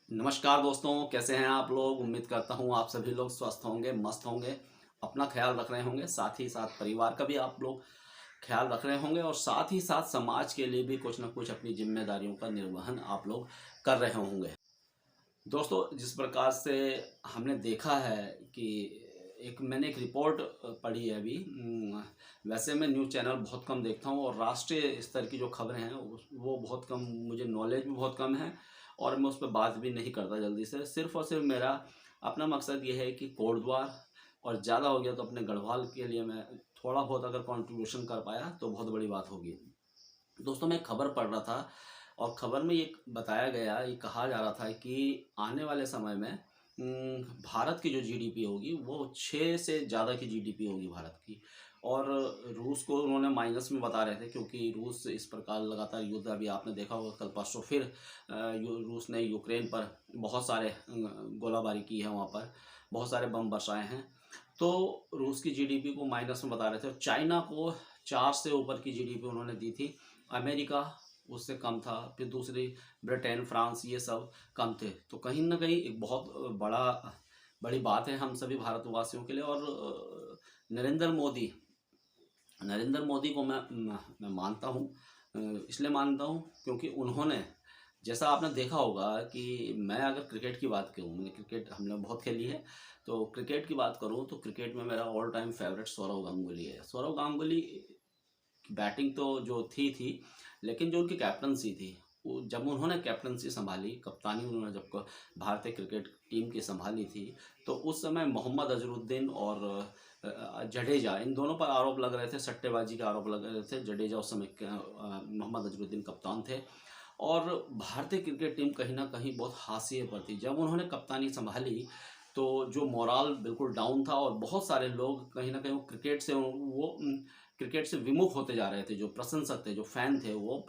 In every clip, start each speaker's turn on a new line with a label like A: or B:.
A: नमस्कार दोस्तों, कैसे हैं आप लोग। उम्मीद करता हूँ आप सभी लोग स्वस्थ होंगे, मस्त होंगे, अपना ख्याल रख रहे होंगे, साथ ही साथ परिवार का भी आप लोग ख्याल रख रहे होंगे और साथ ही साथ समाज के लिए भी कुछ ना कुछ अपनी जिम्मेदारियों का निर्वहन आप लोग कर रहे होंगे। दोस्तों, जिस प्रकार से हमने देखा है कि मैंने एक रिपोर्ट पढ़ी है अभी। वैसे मैं न्यूज़ चैनल बहुत कम देखता हूँ और राष्ट्रीय स्तर की जो खबरें हैं वो बहुत कम, मुझे नॉलेज भी बहुत कम है और मैं उस पर बात भी नहीं करता जल्दी से। सिर्फ़ और सिर्फ मेरा अपना मकसद ये है कि कोटद्वार और ज़्यादा हो गया तो अपने गढ़वाल के लिए मैं थोड़ा बहुत अगर कंट्रीब्यूशन कर पाया तो बहुत बड़ी बात होगी। दोस्तों, मैं खबर पढ़ रहा था और खबर में ये बताया गया, ये कहा जा रहा था कि आने वाले समय में भारत की जो जीडीपी होगी वो 6 से ज़्यादा की जीडीपी होगी भारत की। और रूस को उन्होंने माइनस में बता रहे थे क्योंकि रूस इस प्रकार लगातार युद्ध, अभी आपने देखा होगा कल परसों फिर रूस ने यूक्रेन पर बहुत सारे गोलाबारी की है, वहाँ पर बहुत सारे बम बरसाए हैं। तो रूस की जीडीपी को माइनस में बता रहे थे और चाइना को 4 से ऊपर की जीडीपी उन्होंने दी थी। अमेरिका उससे कम था, फिर दूसरी ब्रिटेन, फ्रांस, ये सब कम थे। तो कहीं ना कहीं एक बहुत बड़ी बात है हम सभी भारतवासियों के लिए। और नरेंद्र मोदी नरेंद्र मोदी को मैं मानता हूँ। इसलिए मानता हूँ क्योंकि उन्होंने, जैसा आपने देखा होगा कि मैं अगर क्रिकेट की बात करूँ, मैंने क्रिकेट हमने बहुत खेली है, तो क्रिकेट की बात करूँ तो क्रिकेट में मेरा all time favourite Sourav Ganguly है। सौरव गांगुली बैटिंग तो जो थी, लेकिन जो उनकी कैप्टनसी थी, वो जब उन्होंने कैप्टनसी संभाली, कप्तानी उन्होंने जब भारतीय क्रिकेट टीम की संभाली थी, तो उस समय मोहम्मद अजरुद्दीन और जडेजा, इन दोनों पर आरोप लग रहे थे, सट्टेबाजी के आरोप लग रहे थे। जडेजा उस समय मोहम्मद अजरुद्दीन कप्तान थे और भारतीय क्रिकेट टीम कहीं ना कहीं बहुत हाशिए पर थी। जब उन्होंने कप्तानी संभाली तो जो मोराल बिल्कुल डाउन था और बहुत सारे लोग कहीं ना कहीं वो क्रिकेट से विमुख होते जा रहे थे। जो प्रशंसक थे, जो फैन थे, वो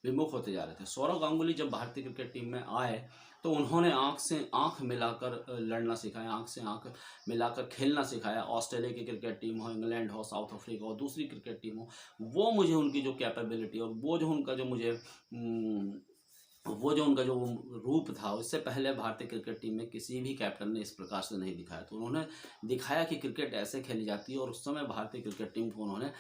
A: विमुख होते जा रहे थे। सौरव गांगुली जब भारतीय क्रिकेट टीम में आए तो उन्होंने आंख से आंख मिलाकर लड़ना सिखाया, आंख से आंख मिलाकर खेलना सिखाया। ऑस्ट्रेलिया की क्रिकेट टीम हो, इंग्लैंड हो, साउथ अफ्रीका हो, दूसरी क्रिकेट टीम हो, वो मुझे उनकी जो कैपेबिलिटी और वो जो उनका जो रूप था, उससे पहले भारतीय क्रिकेट टीम में किसी भी कैप्टन ने इस प्रकार से नहीं दिखाया। तो उन्होंने दिखाया कि क्रिकेट ऐसे खेली जाती है और उस समय भारतीय क्रिकेट टीम को उन्होंने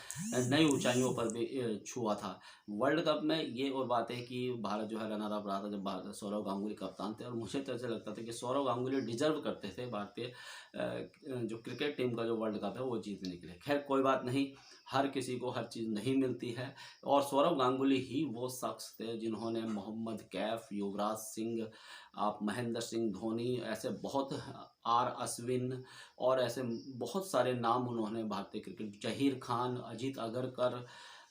A: नई ऊंचाइयों पर भी छुआ था। वर्ल्ड कप में ये और बात है कि भारत जो है रनर अप रहा था जब सौरव गांगुली कप्तान थे, और मुझे तो ऐसा लगता था कि सौरव गांगुली डिजर्व करते थे भारतीय जो क्रिकेट टीम का जो वर्ल्ड कप है वो जीतने के लिए। खैर, कोई बात नहीं, हर किसी को हर चीज़ नहीं मिलती है और सौरव गांगुली ही वो शख्स थे जिन्होंने मोहम्मद कैफ, युवराज सिंह, आप महेंद्र सिंह धोनी, ऐसे बहुत, आर अश्विन और ऐसे बहुत सारे नाम उन्होंने भारतीय क्रिकेट, जहीर खान, अजीत अगरकर,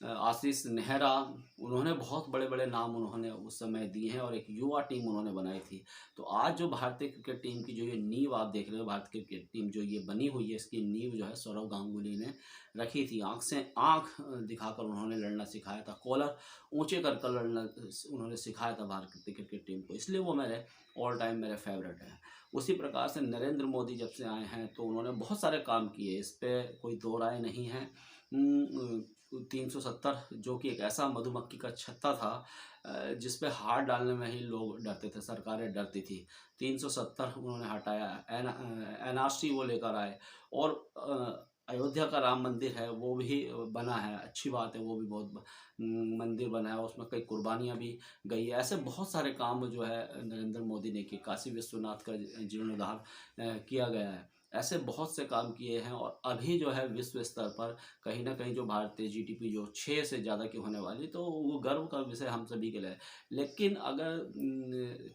A: आशीष नेहरा, उन्होंने बहुत बड़े बड़े नाम उन्होंने उस समय दिए हैं और एक युवा टीम उन्होंने बनाई थी। तो आज जो भारतीय क्रिकेट टीम की जो ये नींव आप देख रहे हो, भारतीय क्रिकेट टीम जो ये बनी हुई है, इसकी नींव जो है सौरव गांगुली ने रखी थी। आँख से आँख दिखाकर उन्होंने लड़ना सिखाया था, कॉलर ऊंचे कर कर लड़ना उन्होंने सिखाया था भारतीय क्रिकेट टीम को, इसलिए वो मेरे ऑल टाइम मेरे फेवरेट हैं। उसी प्रकार से नरेंद्र मोदी जब से आए हैं तो उन्होंने बहुत सारे काम किए, इस पर कोई दो राय नहीं है। 370 जो कि एक ऐसा मधुमक्खी का छत्ता था जिस पे हाथ डालने में ही लोग डरते थे, सरकारें डरती थी। 370 उन्होंने हटाया, एनआरसी वो लेकर आए और अयोध्या का राम मंदिर है वो भी बना है, अच्छी बात है, वो भी बहुत मंदिर बना है, उसमें कई कुर्बानियाँ भी गई है। ऐसे बहुत सारे काम जो है नरेंद्र मोदी ने किए, काशी विश्वनाथ का जीर्णोद्धार किया गया है। ऐसे बहुत से काम किए हैं और अभी जो है विश्व स्तर पर कहीं ना कहीं जो भारतीय जीडीपी जो 6 से ज़्यादा की होने वाली, तो वो गर्व का विषय हम सभी के लिए है। लेकिन अगर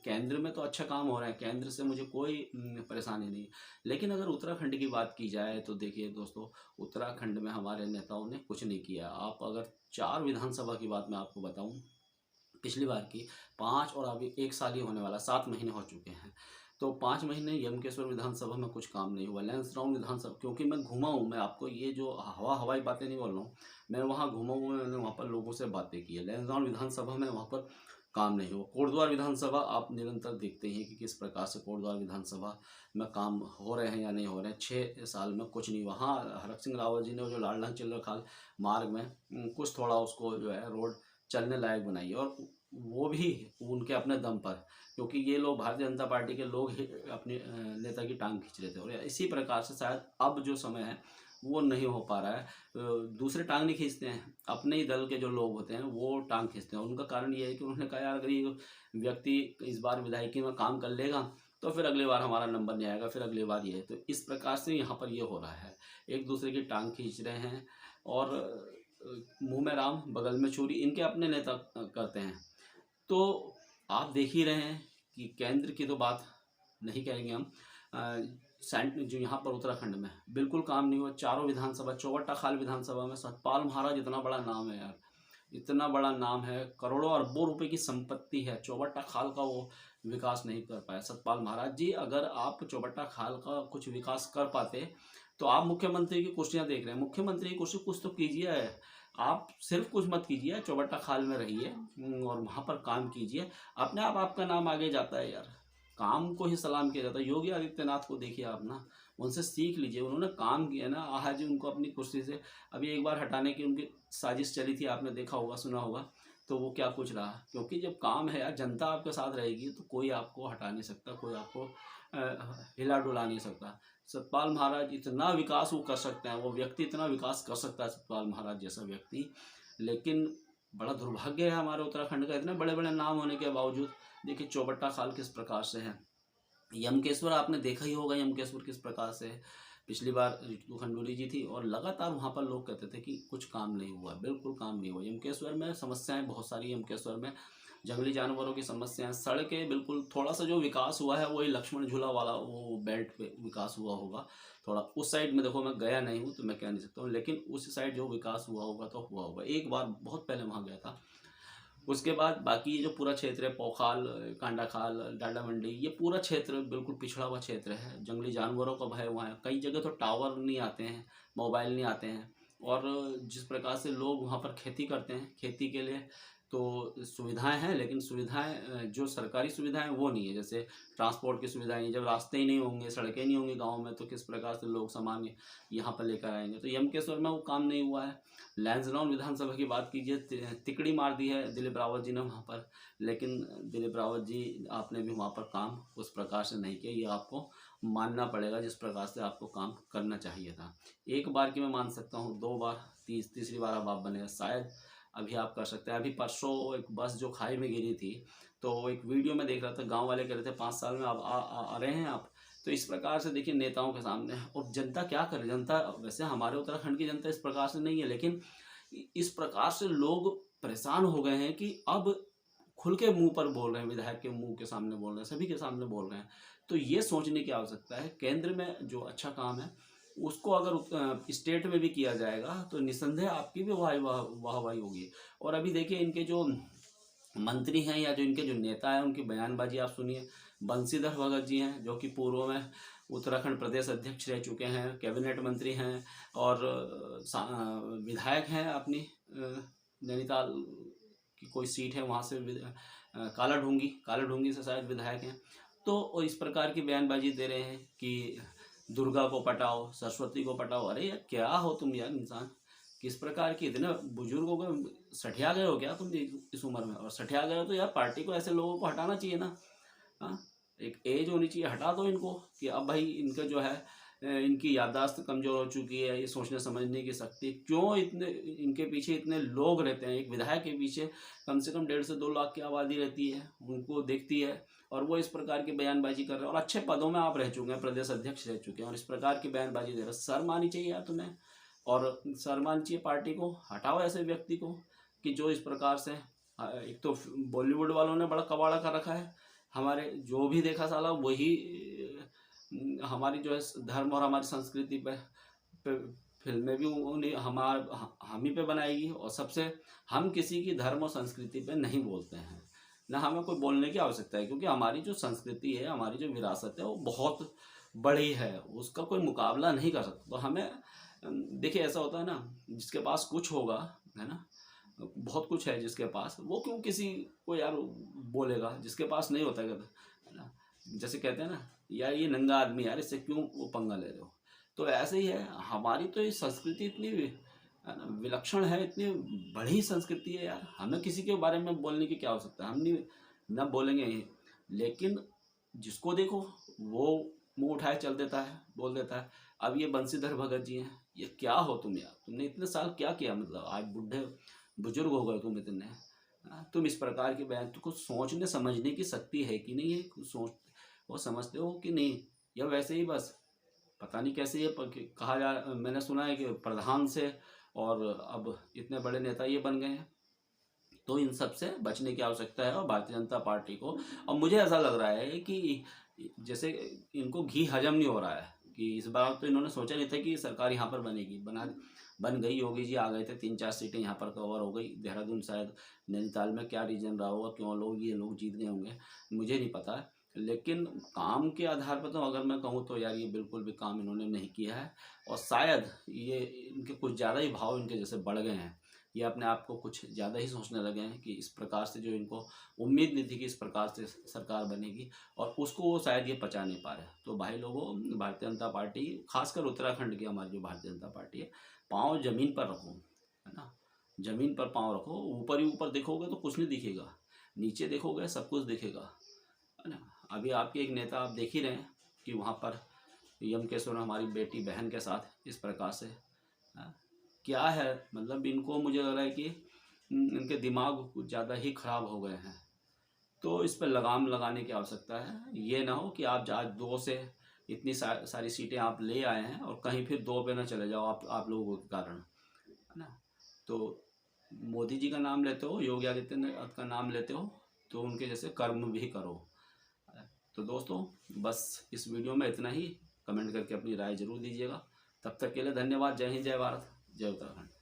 A: केंद्र में तो अच्छा काम हो रहा है, केंद्र से मुझे कोई परेशानी नहीं। लेकिन अगर उत्तराखंड की बात की जाए तो देखिए दोस्तों, उत्तराखंड में हमारे नेताओं ने कुछ नहीं किया। आप अगर 4 विधानसभा की बात मैं आपको बताऊं, पिछली बार की 5 और अभी 1 साल ही होने वाला, 7 महीने हो चुके हैं। तो 5 महीने यमकेश्वर विधानसभा में कुछ काम नहीं हुआ। लैंसडाउन विधानसभा, क्योंकि मैं घूमा हूँ, मैं आपको ये जो हवाई बातें नहीं बोल रहा हूँ, मैं वहाँ घूमा हूँ, मैंने वहाँ पर लोगों से बातें की है। लैंसडाउन विधानसभा में वहाँ पर काम नहीं हुआ। कोटद्वार विधानसभा आप निरंतर देखते हैं कि किस प्रकार से कोटद्वार विधानसभा में काम हो रहे हैं या नहीं हो रहे हैं। 6 साल में कुछ नहीं। वहाँ हरक सिंह रावत जी ने वो जो लाडला चिल्लर खाल मार्ग में कुछ थोड़ा उसको जो है रोड चलने लायक बनाई है और वो भी उनके अपने दम पर, क्योंकि ये लोग भारतीय जनता पार्टी के लोग ही अपने नेता की टांग खींच रहे थे। और इसी प्रकार से शायद अब जो समय है वो नहीं हो पा रहा है। दूसरे टांग नहीं खींचते हैं, अपने ही दल के जो लोग होते हैं वो टांग खींचते हैं। उनका कारण ये है कि उन्होंने कहा यार अगर ये व्यक्ति इस बार विधायकी में काम कर लेगा तो फिर अगली बार हमारा नंबर नहीं आएगा, फिर अगली बार ये। तो इस प्रकार से यहाँ पर ये हो रहा है, एक दूसरे की टांग खींच रहे हैं। और मुंह में राम बगल में छुरी, इनके अपने नेता करते हैं। तो आप देख ही रहे हैं कि केंद्र की तो बात नहीं करेंगे हम। जो यहाँ पर उत्तराखंड में बिल्कुल काम नहीं हुआ। चारों विधानसभा, चौबट्टा खाल विधानसभा में सतपाल महाराज, इतना बड़ा नाम है यार, इतना बड़ा नाम है, करोड़ों अरबों रुपए की संपत्ति है, चौबट्टा खाल का वो विकास नहीं कर पाया सतपाल महाराज जी। अगर आप चौबट्टा खाल का कुछ विकास कर पाते तो आप मुख्यमंत्री की कुर्सियां देख रहे हैं, मुख्यमंत्री की कुर्सी कुछ तो कीजिए। आप सिर्फ कुछ मत कीजिए, चौबट्टा खाल में रहिए और वहाँ पर काम कीजिए, अपने आप आपका नाम आगे जाता है यार। काम को ही सलाम किया जाता है। योगी आदित्यनाथ को देखिए आप ना, उनसे सीख लीजिए, उन्होंने काम किया ना। आज उनको अपनी कुर्सी से अभी एक बार हटाने की उनकी साजिश चली थी, आपने देखा होगा, सुना होगा। तो वो क्या कुछ रहा, क्योंकि जब काम है यार, जनता आपके साथ रहेगी तो कोई आपको हटा नहीं सकता, कोई आपको हिला डुला नहीं सकता। सतपाल महाराज इतना विकास वो कर सकते हैं, वो व्यक्ति इतना विकास कर सकता है, सतपाल महाराज जैसा व्यक्ति। लेकिन बड़ा दुर्भाग्य है हमारे उत्तराखंड का, इतने बड़े बड़े नाम होने के बावजूद देखिए चौबट्टा खाल किस प्रकार से है। यमकेश्वर आपने देखा ही होगा, यमकेश्वर किस प्रकार से है। पिछली बार रितु खंडूरी जी थी और लगातार वहाँ पर लोग कहते थे कि कुछ काम नहीं हुआ, बिल्कुल काम नहीं हुआ। यमकेश्वर में समस्याएं बहुत सारी, यमकेश्वर में जंगली जानवरों की समस्याएं, सड़कें, बिल्कुल थोड़ा सा जो विकास हुआ है वही लक्ष्मण झूला वाला वो बेल्ट पे विकास हुआ होगा थोड़ा। उस साइड में देखो, मैं गया नहीं हूँ तो मैं कह नहीं सकता हूँ, लेकिन उस साइड जो विकास हुआ होगा तो हुआ होगा। एक बार बहुत पहले वहाँ गया था। उसके बाद बाकी ये जो पूरा क्षेत्र है, पौखाल, कांडाखाल, डांडा मंडी, ये पूरा क्षेत्र बिल्कुल पिछड़ा हुआ क्षेत्र है। जंगली जानवरों का भय वहाँ है, कई जगह तो टावर नहीं आते हैं, मोबाइल नहीं आते हैं। और जिस प्रकार से लोग वहाँ पर खेती करते हैं, खेती के लिए तो सुविधाएं हैं, लेकिन सुविधाएं जो सरकारी सुविधाएं वो नहीं है। जैसे ट्रांसपोर्ट की सुविधाएं नहीं, जब रास्ते ही नहीं होंगे, सड़कें नहीं होंगी गाँव में, तो किस प्रकार से लोग सामान यहाँ पर लेकर आएंगे। तो यमकेश्वर में वो काम नहीं हुआ है। लैंसडाउन विधानसभा की बात कीजिए, तिकड़ी मार दी है दिलीप रावत जी ने वहाँ पर, लेकिन दिलीप रावत जी आपने भी वहाँ पर काम उस प्रकार से नहीं किया, ये आपको मानना पड़ेगा, जिस प्रकार से आपको काम करना चाहिए था। एक बार की मैं मान सकता हूँ, दो बार, तीसरी बार अब आप बने शायद अभी आप कर सकते हैं। अभी परसों एक बस जो खाई में गिरी थी, तो एक वीडियो में देख रहा था, गाँव वाले कह रहे थे 5 साल में आप आ रहे हैं आप। तो इस प्रकार से देखिए नेताओं के सामने, और जनता क्या करे, जनता वैसे हमारे उत्तराखंड की जनता इस प्रकार से नहीं है, लेकिन इस प्रकार से लोग परेशान हो गए हैं कि अब खुल के मुंह पर बोल रहे हैं, विधायक के मुंह के सामने बोल रहे हैं, सभी के सामने बोल रहे हैं। तो ये सोचने की आवश्यकता है, केंद्र में जो अच्छा काम है उसको अगर स्टेट में भी किया जाएगा तो निसंदेह आपकी भी वाहवाही होगी। और अभी देखिए इनके जो मंत्री हैं या जो इनके जो नेता हैं, उनकी बयानबाजी आप सुनिए। बंशीधर भगत जी हैं, जो कि पूर्व में उत्तराखंड प्रदेश अध्यक्ष रह चुके हैं, कैबिनेट मंत्री हैं और विधायक हैं अपनी नैनीताल की कोई सीट है वहाँ से, काला ढूंगी से शायद विधायक हैं। तो इस प्रकार की बयानबाजी दे रहे हैं कि दुर्गा को पटाओ, सरस्वती को पटाओ। अरे यार क्या हो तुम यार इंसान, किस प्रकार की, इतने बुजुर्ग हो गए, सठिया गए हो क्या तुम इस उम्र में? और सठिया गए हो तो यार पार्टी को ऐसे लोगों को हटाना चाहिए ना। हाँ, एक एज होनी चाहिए, हटा दो इनको कि अब भाई इनका जो है इनकी याददाश्त कमज़ोर हो चुकी है, ये सोचने समझने की शक्ति, क्यों इतने इनके पीछे इतने लोग रहते हैं। एक विधायक के पीछे कम से कम 1.5 से 2 लाख की आबादी रहती है, उनको देखती है, और वो इस प्रकार की बयानबाजी कर रहे हैं। और अच्छे पदों में आप रह चुके हैं, प्रदेश अध्यक्ष रह चुके हैं, और इस प्रकार की बयानबाजी दे रहे हैं। शर्म आनी चाहिए यार तुम्हें, और शर्म आनी चाहिए पार्टी को। हटाओ ऐसे व्यक्ति को कि जो इस प्रकार से, एक तो बॉलीवुड वालों ने बड़ा कबाड़ा कर रखा है, हमारे जो भी देखा साला वही हमारी जो है धर्म और हमारी संस्कृति पे फिल्में भी उन्हें हम ही पे बनाएगी। और सबसे, हम किसी की धर्म और संस्कृति पे नहीं बोलते हैं, ना हमें कोई बोलने की आवश्यकता है, क्योंकि हमारी जो संस्कृति है, हमारी जो विरासत है वो बहुत बड़ी है, उसका कोई मुकाबला नहीं कर सकता। तो हमें देखिए ऐसा होता है ना, जिसके पास कुछ होगा, है ना, बहुत कुछ है जिसके पास, वो क्यों किसी को यार बोलेगा जिसके पास नहीं होता, है ना। जैसे कहते हैं ना यार ये नंगा आदमी यार, इससे क्यों वो पंगा ले रहे हो। तो ऐसे ही है, हमारी तो ये संस्कृति इतनी है ना, विलक्षण है, इतनी बड़ी संस्कृति है यार। हमें किसी के बारे में बोलने की क्या आवश्यकता है, हम नहीं ना बोलेंगे ही। लेकिन जिसको देखो वो मुंह उठाए चल देता है, बोल देता है। अब ये बंशीधर भगत जी हैं, ये क्या हो तुम यार, तुमने इतने साल क्या किया, मतलब आज बुढ़े बुजुर्ग हो गए तुम इतने, तुम इस प्रकार के बयान, तुमको सोचने समझने की शक्ति है कि नहीं है, कुछ सोच वो समझते हो कि नहीं, या वैसे ही बस पता नहीं कैसे ये कहा जा, मैंने सुना है कि प्रधान से और अब इतने बड़े नेता ये बन गए हैं। तो इन सब से बचने की आवश्यकता है और भारतीय जनता पार्टी को। और मुझे ऐसा लग रहा है कि जैसे इनको घी हजम नहीं हो रहा है, कि इस बार तो इन्होंने सोचा नहीं था कि सरकार यहाँ पर बनेगी, बन गई। योगी जी आ गए थे, 3-4 सीटें यहाँ पर कवर हो गई। देहरादून शायद, नैनीताल में क्या रीजन रहा होगा, क्यों ये लोग जीत गए होंगे, मुझे नहीं पता है। लेकिन काम के आधार पर तो अगर मैं कहूँ तो यार ये बिल्कुल भी काम इन्होंने नहीं किया है। और शायद ये इनके कुछ ज़्यादा ही भाव इनके जैसे बढ़ गए हैं, ये अपने आप को कुछ ज़्यादा ही सोचने लगे हैं कि इस प्रकार से जो इनको उम्मीद नहीं थी कि इस प्रकार से सरकार बनेगी, और उसको वो शायद ये पचा नहीं पा रहे। तो भाई लोगों, भारतीय जनता पार्टी, खासकर उत्तराखंड की हमारी जो भारतीय जनता पार्टी है, पाँव जमीन पर रखो, है ना, जमीन पर पाँव रखो। ऊपर ही ऊपर देखोगे तो कुछ नहीं दिखेगा, नीचे देखोगे सब कुछ दिखेगा, है ना। अभी आपके एक नेता आप देख ही रहे हैं कि वहाँ पर यम केशवर हमारी बेटी बहन के साथ इस प्रकार से, क्या है, मतलब इनको मुझे लग रहा है कि इनके दिमाग कुछ ज़्यादा ही खराब हो गए हैं। तो इस पर लगाम लगाने की आवश्यकता है। ये ना हो कि आप आज 2 से इतनी सारी सीटें आप ले आए हैं और कहीं फिर 2 पे ना चले जाओ आप लोगों के कारण, है ना। तो मोदी जी का नाम लेते हो, योगी आदित्यनाथ का नाम लेते हो, तो उनके जैसे कर्म भी करो। तो दोस्तों, बस इस वीडियो में इतना ही। कमेंट करके अपनी राय जरूर दीजिएगा। तब तक के लिए धन्यवाद। जय हिंद, जय भारत, जय उत्तराखंड।